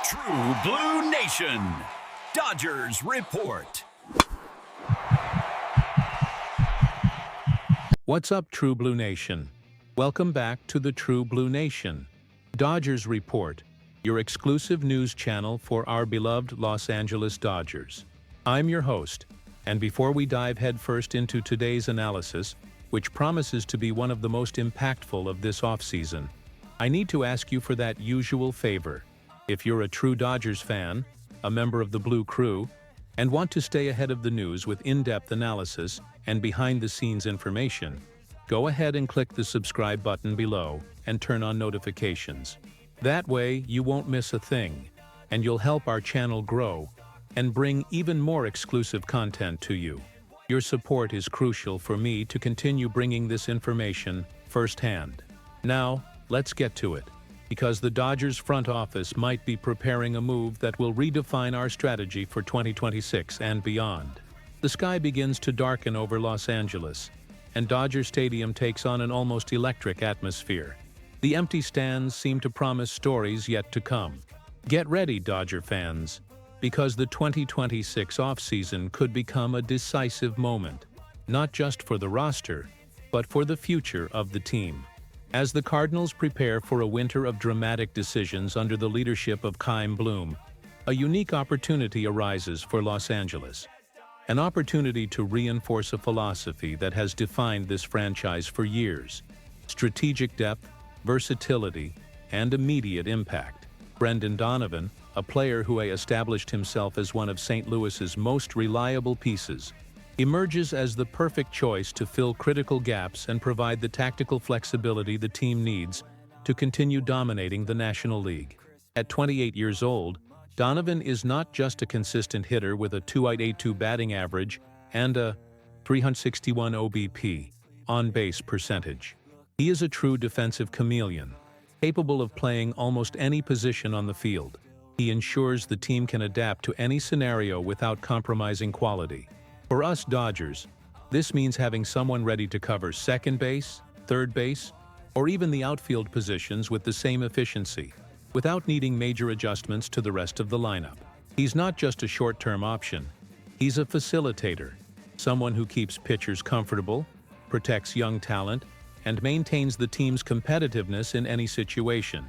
True Blue Nation, Dodgers Report. What's up, True Blue Nation? Welcome back to the True Blue Nation, Dodgers Report, your exclusive news channel for our beloved Los Angeles Dodgers. I'm your host, and before we dive headfirst into today's analysis, which promises to be one of the most impactful of this offseason, I need to ask you for that usual favor. If you're a true Dodgers fan, a member of the Blue Crew, and want to stay ahead of the news with in-depth analysis and behind-the-scenes information, go ahead and click the subscribe button below and turn on notifications. That way, you won't miss a thing, and you'll help our channel grow and bring even more exclusive content to you. Your support is crucial for me to continue bringing this information firsthand. Now, let's get to it, because the Dodgers front office might be preparing a move that will redefine our strategy for 2026 and beyond. The sky begins to darken over Los Angeles, and Dodger Stadium takes on an almost electric atmosphere. The empty stands seem to promise stories yet to come. Get ready, Dodger fans, because the 2026 offseason could become a decisive moment, not just for the roster, but for the future of the team. As the Cardinals prepare for a winter of dramatic decisions under the leadership of Chaim Bloom, a unique opportunity arises for Los Angeles. An opportunity to reinforce a philosophy that has defined this franchise for years: strategic depth, versatility, and immediate impact. Brendan Donovan, a player who established himself as one of St. Louis's most reliable pieces, emerges as the perfect choice to fill critical gaps and provide the tactical flexibility the team needs to continue dominating the National League. At 28 years old, Donovan is not just a consistent hitter with a .282 batting average and a .361 OBP on-base percentage. He is a true defensive chameleon, capable of playing almost any position on the field. He ensures the team can adapt to any scenario without compromising quality. For us Dodgers, this means having someone ready to cover second base, third base, or even the outfield positions with the same efficiency, without needing major adjustments to the rest of the lineup. He's not just a short-term option. He's a facilitator, someone who keeps pitchers comfortable, protects young talent, and maintains the team's competitiveness in any situation.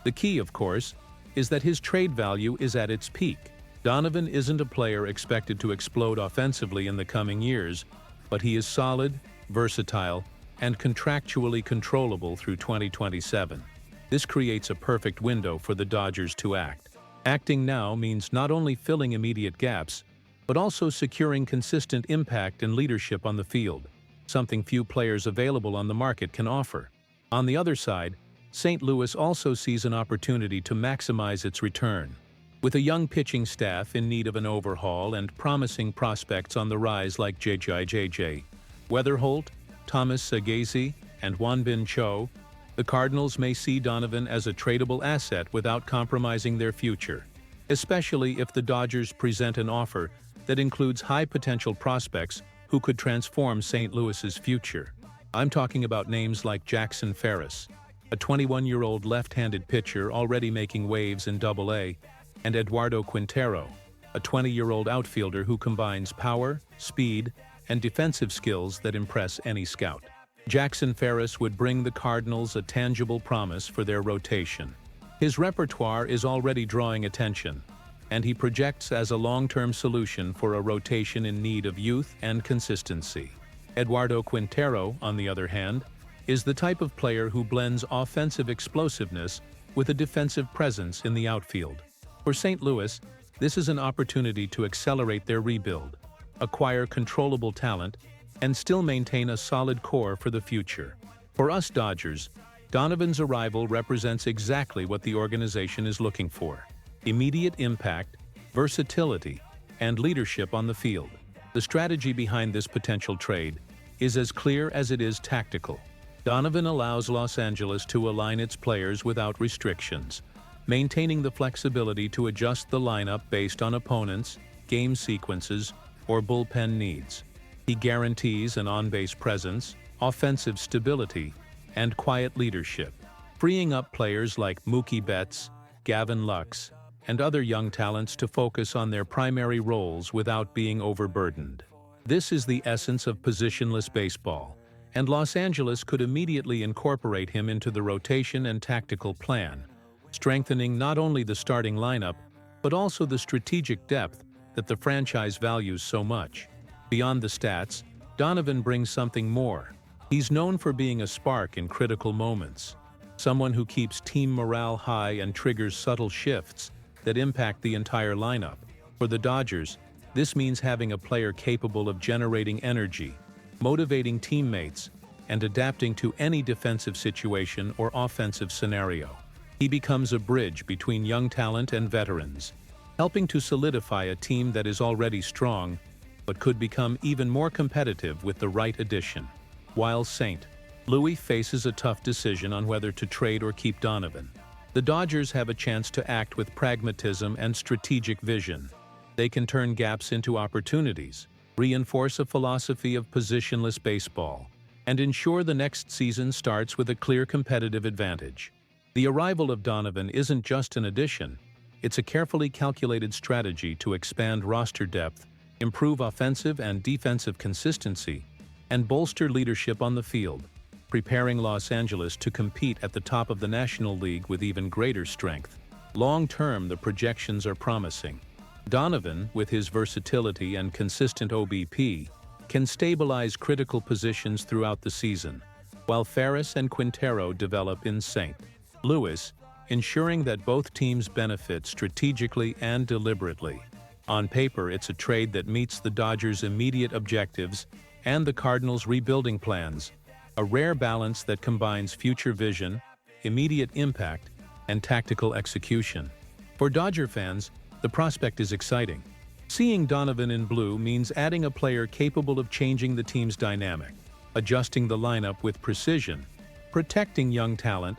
The key, of course, is that his trade value is at its peak. Donovan isn't a player expected to explode offensively in the coming years, but he is solid, versatile, and contractually controllable through 2027. This creates a perfect window for the Dodgers to act. Acting now means not only filling immediate gaps, but also securing consistent impact and leadership on the field, something few players available on the market can offer. On the other side, St. Louis also sees an opportunity to maximize its return. With a young pitching staff in need of an overhaul and promising prospects on the rise like J.J. Weatherholt, Thomas Sagasi, and Wanbin Cho, the Cardinals may see Donovan as a tradable asset without compromising their future, especially if the Dodgers present an offer that includes high-potential prospects who could transform St. Louis's future. I'm talking about names like Jackson Ferris, a 21-year-old left-handed pitcher already making waves in Double-A, and Eduardo Quintero, a 20-year-old outfielder who combines power, speed, and defensive skills that impress any scout. Jackson Ferris would bring the Cardinals a tangible promise for their rotation. His repertoire is already drawing attention, and he projects as a long-term solution for a rotation in need of youth and consistency. Eduardo Quintero, on the other hand, is the type of player who blends offensive explosiveness with a defensive presence in the outfield. For St. Louis, this is an opportunity to accelerate their rebuild, acquire controllable talent, and still maintain a solid core for the future. For us Dodgers, Donovan's arrival represents exactly what the organization is looking for: immediate impact, versatility, and leadership on the field. The strategy behind this potential trade is as clear as it is tactical. Donovan allows Los Angeles to align its players without restrictions, maintaining the flexibility to adjust the lineup based on opponents, game sequences, or bullpen needs. He guarantees an on-base presence, offensive stability, and quiet leadership, freeing up players like Mookie Betts, Gavin Lux, and other young talents to focus on their primary roles without being overburdened. This is the essence of positionless baseball, and Los Angeles could immediately incorporate him into the rotation and tactical plan, strengthening not only the starting lineup, but also the strategic depth that the franchise values so much. Beyond the stats, Donovan brings something more. He's known for being a spark in critical moments, someone who keeps team morale high and triggers subtle shifts that impact the entire lineup. For the Dodgers, this means having a player capable of generating energy, motivating teammates, and adapting to any defensive situation or offensive scenario. He becomes a bridge between young talent and veterans, helping to solidify a team that is already strong but could become even more competitive with the right addition. While St. Louis faces a tough decision on whether to trade or keep Donovan, the Dodgers have a chance to act with pragmatism and strategic vision. They can turn gaps into opportunities, reinforce a philosophy of positionless baseball, and ensure the next season starts with a clear competitive advantage. The arrival of Donovan isn't just an addition, it's a carefully calculated strategy to expand roster depth, improve offensive and defensive consistency, and bolster leadership on the field, preparing Los Angeles to compete at the top of the National League with even greater strength. Long-term, the projections are promising. Donovan, with his versatility and consistent OBP, can stabilize critical positions throughout the season, while Ferris and Quintero develop in St. Louis, ensuring that both teams benefit strategically and deliberately. On paper, it's a trade that meets the Dodgers' immediate objectives and the Cardinals' rebuilding plans, a rare balance that combines future vision, immediate impact, and tactical execution. For Dodger fans, the prospect is exciting. Seeing Donovan in blue means adding a player capable of changing the team's dynamic, adjusting the lineup with precision, protecting young talent,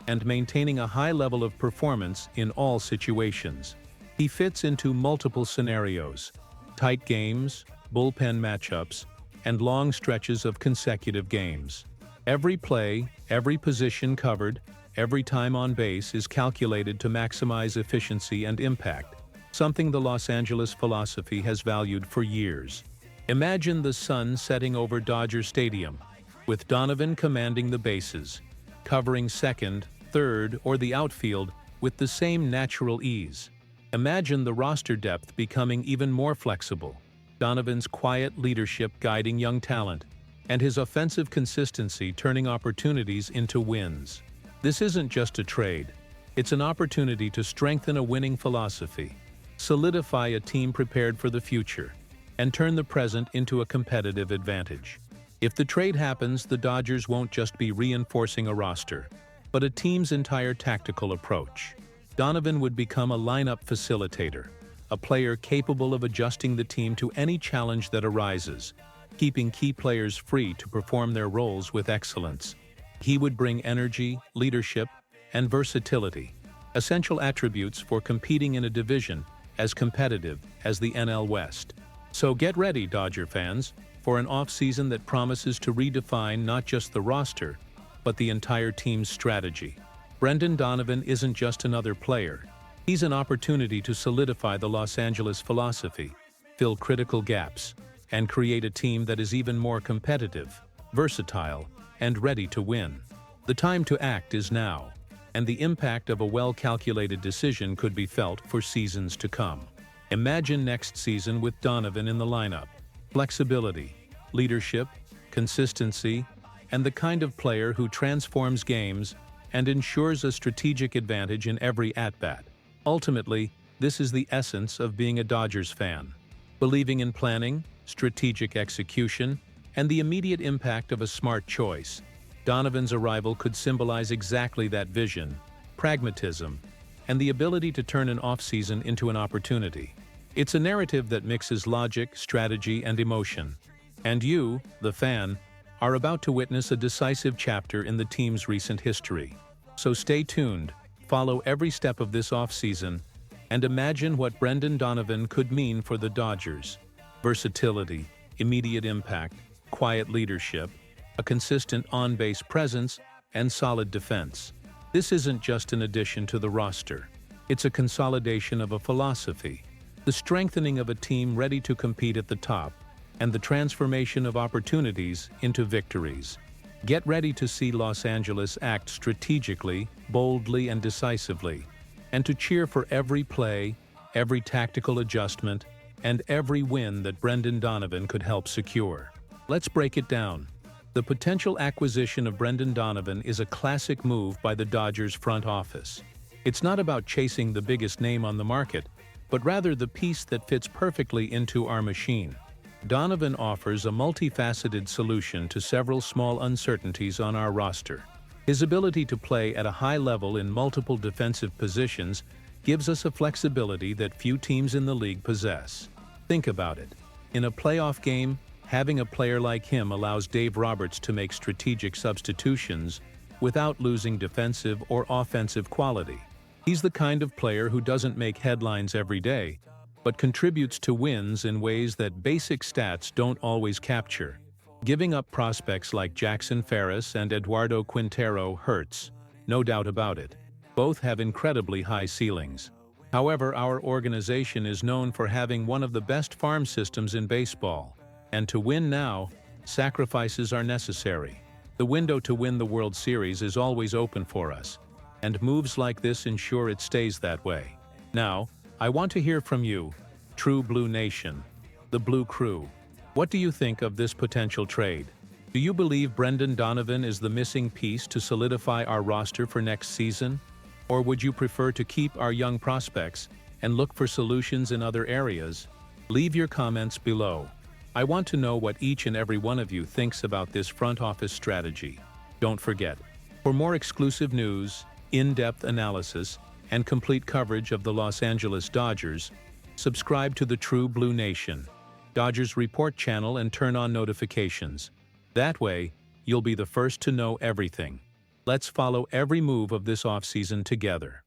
and maintaining a high level of performance in all situations. He fits into multiple scenarios: tight games, bullpen matchups, and long stretches of consecutive games. Every play, every position covered, every time on base is calculated to maximize efficiency and impact, something the Los Angeles philosophy has valued for years. Imagine the sun setting over Dodger Stadium, with Donovan commanding the bases, covering second, third, or the outfield with the same natural ease. Imagine the roster depth becoming even more flexible, Donovan's quiet leadership guiding young talent, and his offensive consistency turning opportunities into wins. This isn't just a trade, it's an opportunity to strengthen a winning philosophy, solidify a team prepared for the future, and turn the present into a competitive advantage. If the trade happens, the Dodgers won't just be reinforcing a roster, but a team's entire tactical approach. Donovan would become a lineup facilitator, a player capable of adjusting the team to any challenge that arises, keeping key players free to perform their roles with excellence. He would bring energy, leadership, and versatility, essential attributes for competing in a division as competitive as the NL West. So get ready, Dodger fans, for an offseason that promises to redefine not just the roster, but the entire team's strategy. Brendan Donovan isn't just another player. He's an opportunity to solidify the Los Angeles philosophy, fill critical gaps, and create a team that is even more competitive, versatile, and ready to win. The time to act is now, and the impact of a well-calculated decision could be felt for seasons to come. Imagine next season with Donovan in the lineup. Flexibility, leadership, consistency, and the kind of player who transforms games and ensures a strategic advantage in every at-bat. Ultimately, this is the essence of being a Dodgers fan. Believing in planning, strategic execution, and the immediate impact of a smart choice. Donovan's arrival could symbolize exactly that vision, pragmatism, and the ability to turn an offseason into an opportunity. It's a narrative that mixes logic, strategy, and emotion. And you, the fan, are about to witness a decisive chapter in the team's recent history. So stay tuned, follow every step of this offseason, and imagine what Brendan Donovan could mean for the Dodgers. Versatility, immediate impact, quiet leadership, a consistent on-base presence, and solid defense. This isn't just an addition to the roster. It's a consolidation of a philosophy, the strengthening of a team ready to compete at the top, and the transformation of opportunities into victories. Get ready to see Los Angeles act strategically, boldly, and decisively, and to cheer for every play, every tactical adjustment, and every win that Brendan Donovan could help secure. Let's break it down. The potential acquisition of Brendan Donovan is a classic move by the Dodgers front office. It's not about chasing the biggest name on the market, but rather the piece that fits perfectly into our machine. Donovan offers a multifaceted solution to several small uncertainties on our roster. His ability to play at a high level in multiple defensive positions gives us a flexibility that few teams in the league possess. Think about it. In a playoff game, having a player like him allows Dave Roberts to make strategic substitutions without losing defensive or offensive quality. He's the kind of player who doesn't make headlines every day, but contributes to wins in ways that basic stats don't always capture. Giving up prospects like Jackson Ferris and Eduardo Quintero hurts, no doubt about it. Both have incredibly high ceilings. However, our organization is known for having one of the best farm systems in baseball, and to win now, sacrifices are necessary. The window to win the World Series is always open for us, and moves like this ensure it stays that way. Now, I want to hear from you, True Blue Nation, the Blue Crew. What do you think of this potential trade? Do you believe Brendan Donovan is the missing piece to solidify our roster for next season? Or would you prefer to keep our young prospects and look for solutions in other areas? Leave your comments below. I want to know what each and every one of you thinks about this front office strategy. Don't forget, for more exclusive news, in-depth analysis, and complete coverage of the Los Angeles Dodgers, subscribe to the True Blue Nation Dodgers Report channel and turn on notifications. That way, you'll be the first to know everything. Let's follow every move of this offseason together.